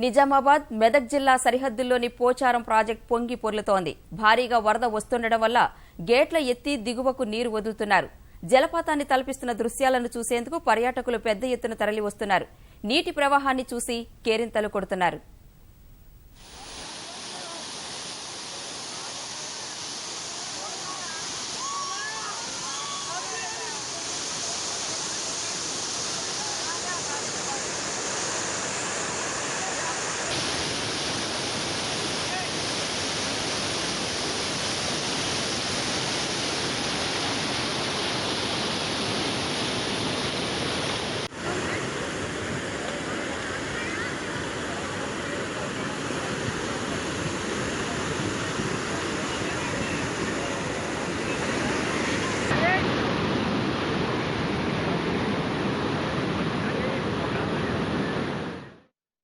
నిజామాబాద్ మెదక్ జిల్లా సరిహద్దుల్లోని పోచారం ప్రాజెక్టు పొంగి పొర్లుతోంది. భారీగా వరద వస్తుండటం వల్ల గేట్ల ఎత్తి దిగువకు నీరు వదులుతున్నారు. జలపాతాన్ని తలపిస్తున్న దృశ్యాలను చూసేందుకు పర్యాటకులు పెద్ద ఎత్తున తరలి వస్తున్నారు. నీటి ప్రవాహాన్ని చూసి కేరింతలు కొడుతున్నారు.